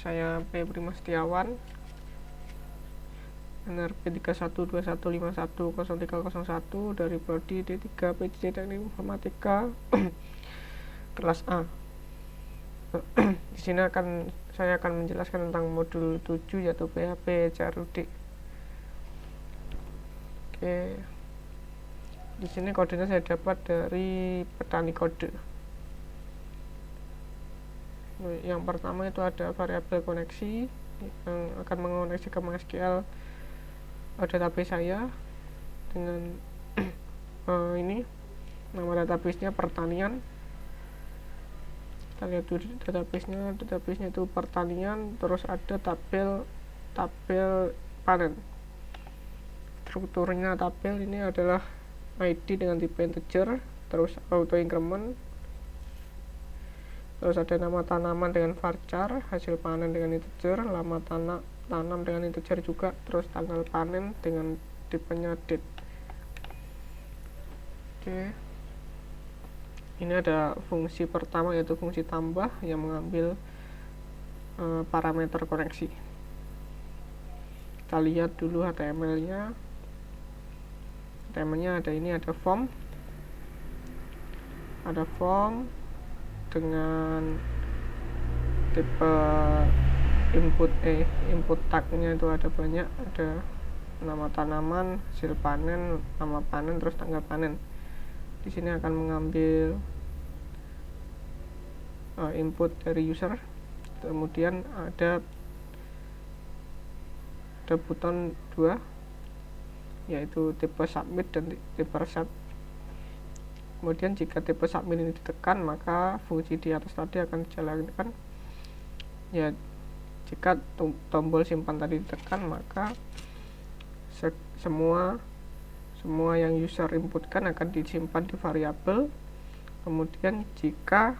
saya P. Prima Setiawan, NRP 3121510301 dari Prodi D3 PJJ Teknik Informatika kelas A. Di sini saya akan menjelaskan tentang modul 7 yaitu PHP CRUD. Oke. Di sini kodenya saya dapat dari petani kode. Yang pertama itu ada variabel koneksi yang akan mengoneksi ke MySQL database saya dengan ini nama databasenya pertanian. Kita lihat dulu databasenya itu pertanian, terus ada tabel panen. Strukturnya tabel ini adalah ID dengan tipe integer, terus auto increment, terus ada nama tanaman dengan varchar, hasil panen dengan integer, lama tanam dengan integer juga, terus tanggal panen dengan tipenya date. Oke. Ini ada fungsi pertama yaitu fungsi tambah yang mengambil parameter koneksi. Kita lihat dulu HTML-nya. HTML-nya ada ini, ada form dengan tipe input tag-nya itu ada banyak, ada nama tanaman, hasil panen, nama panen, terus tanggal panen. Di sini akan mengambil input dari user. Kemudian ada button 2 yaitu tipe submit dan tipe reset. Kemudian jika tipe submit ini ditekan, maka fungsi di atas tadi akan dijalankan. Ya, jika tombol simpan tadi ditekan, maka semua yang user inputkan akan disimpan di variabel. Kemudian jika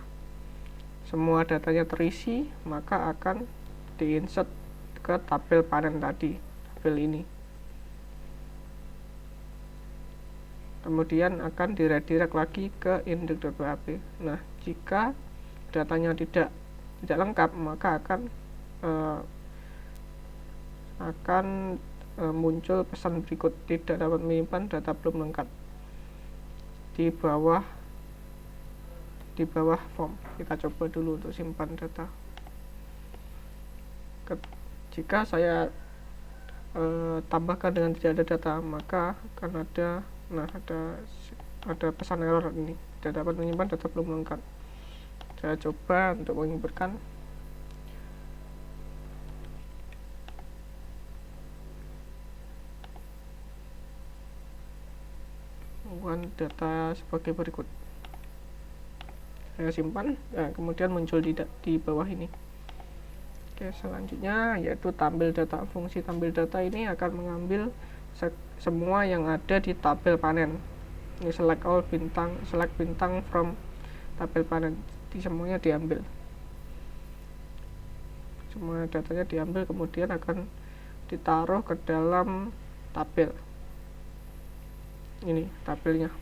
semua datanya terisi, maka akan diinsert ke tabel panen tadi, tabel ini. Kemudian akan diredirect lagi ke index.php. Nah, jika datanya tidak lengkap, maka akan muncul pesan berikut, tidak dapat menyimpan data belum lengkap di bawah form. Kita coba dulu untuk simpan data. Jika saya tambahkan dengan tidak ada data, maka akan ada pesan error ini, tidak dapat menyimpan data belum lengkap. Saya coba untuk menginputkan. Data sebagai berikut. Saya simpan, kemudian muncul di bawah ini. Oke, selanjutnya yaitu tampil data. Fungsi tampil data ini akan mengambil semua yang ada di tabel panen. Ini select bintang from tabel panen. Semuanya diambil. Semua datanya diambil, kemudian akan ditaruh ke dalam tabel. Ini tabelnya.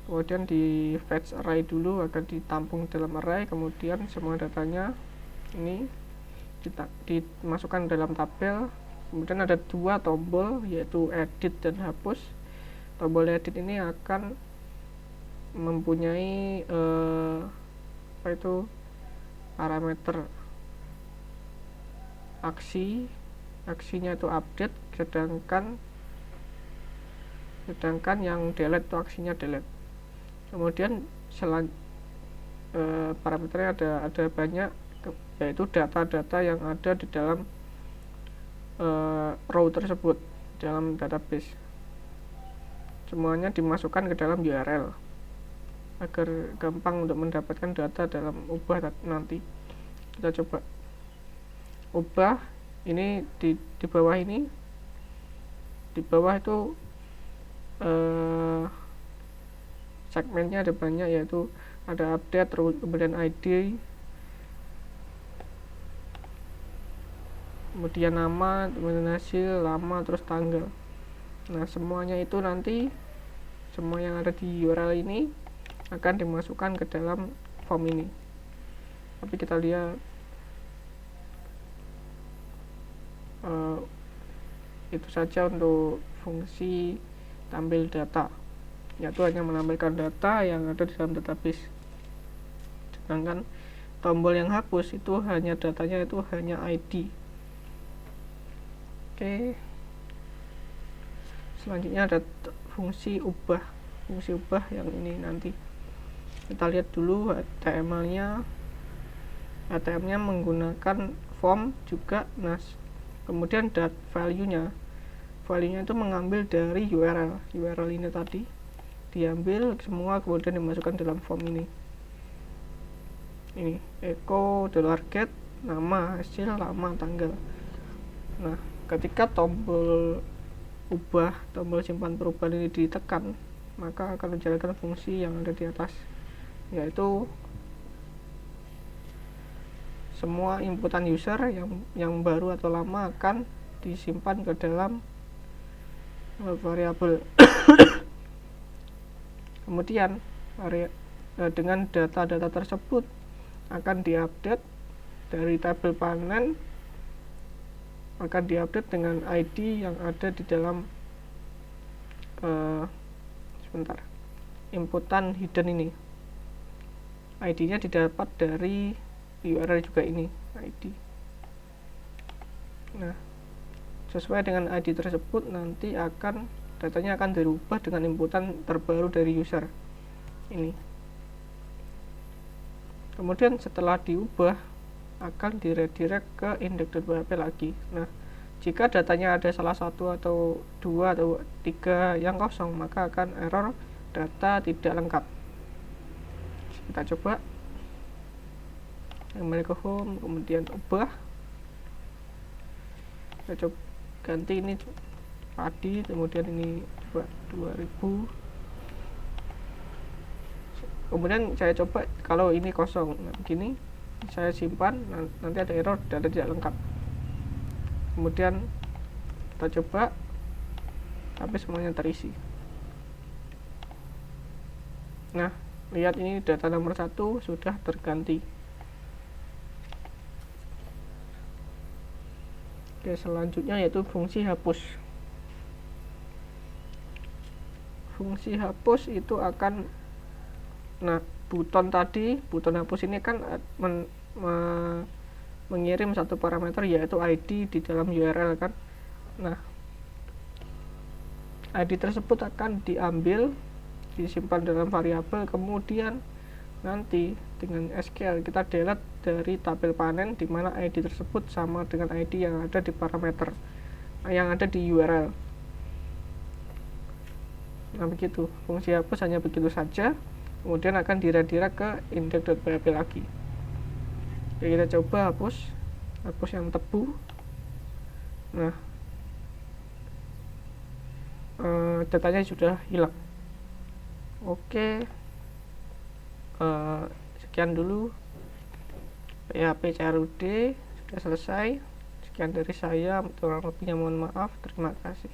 Kemudian di fetch array dulu, akan ditampung dalam array, kemudian semua datanya ini dimasukkan dalam tabel. Kemudian ada dua tombol yaitu edit dan hapus. Tombol edit ini akan mempunyai parameter aksinya itu update, sedangkan yang delete itu aksinya delete. Kemudian parameternya ada banyak, yaitu data-data yang ada di dalam row tersebut dalam database. Semuanya dimasukkan ke dalam URL agar gampang untuk mendapatkan data dalam ubah nanti. Kita coba ubah ini di bawah ini. Di bawah itu segmennya ada banyak, yaitu ada update, kemudian ID, kemudian nama, kemudian hasil, lama, terus tanggal. Nah, semuanya itu nanti, semua yang ada di URL ini akan dimasukkan ke dalam form ini. Tapi kita lihat itu saja untuk fungsi tampil data, yaitu hanya menampilkan data yang ada di dalam database. Sedangkan tombol yang hapus itu hanya datanya itu hanya ID. Oke, selanjutnya ada fungsi ubah. Fungsi ubah yang ini nanti kita lihat dulu HTML-nya. HTML-nya menggunakan form juga. Nah, kemudian value-nya itu mengambil dari URL ini tadi, diambil semua kemudian dimasukkan dalam form ini echo $get nama, hasil, lama, tanggal. Nah, ketika tombol ubah, tombol simpan perubahan ini ditekan, maka akan menjalankan fungsi yang ada di atas, yaitu semua inputan user yang baru atau lama akan disimpan ke dalam variabel. Kemudian dengan data-data tersebut akan diupdate dari tabel panen, akan diupdate dengan ID yang ada di dalam inputan hidden ini. ID-nya didapat dari URL juga ini ID. Nah, sesuai dengan ID tersebut nanti datanya akan dirubah dengan inputan terbaru dari user ini. Kemudian setelah diubah akan diredirect ke index.php lagi. Nah, jika datanya ada salah satu atau dua atau tiga yang kosong, maka akan error data tidak lengkap. Kita coba kembali ke home, kemudian ubah, kita coba ganti ini padi, kemudian ini coba 2000, kemudian saya coba kalau ini kosong. Nah, begini saya simpan, nanti ada error data tidak lengkap. Kemudian kita coba, tapi semuanya terisi. Nah, lihat ini data nomor 1 sudah terganti. Oke, selanjutnya yaitu fungsi hapus. Fungsi hapus itu akan, buton hapus ini kan mengirim satu parameter yaitu ID di dalam URL kan. Nah, ID tersebut akan diambil, disimpan dalam variabel, kemudian nanti dengan SQL kita delete dari tabel panen di mana ID tersebut sama dengan ID yang ada di parameter, yang ada di URL. Nah, begitu. Fungsi hapus hanya begitu saja, kemudian akan diredirect ke index.php lagi. Oke, kita coba hapus yang tebu. Nah, datanya sudah hilang. Oke, sekian dulu PHP CRUD sudah selesai. Sekian dari saya, kurang lebihnya mohon maaf. Terima kasih.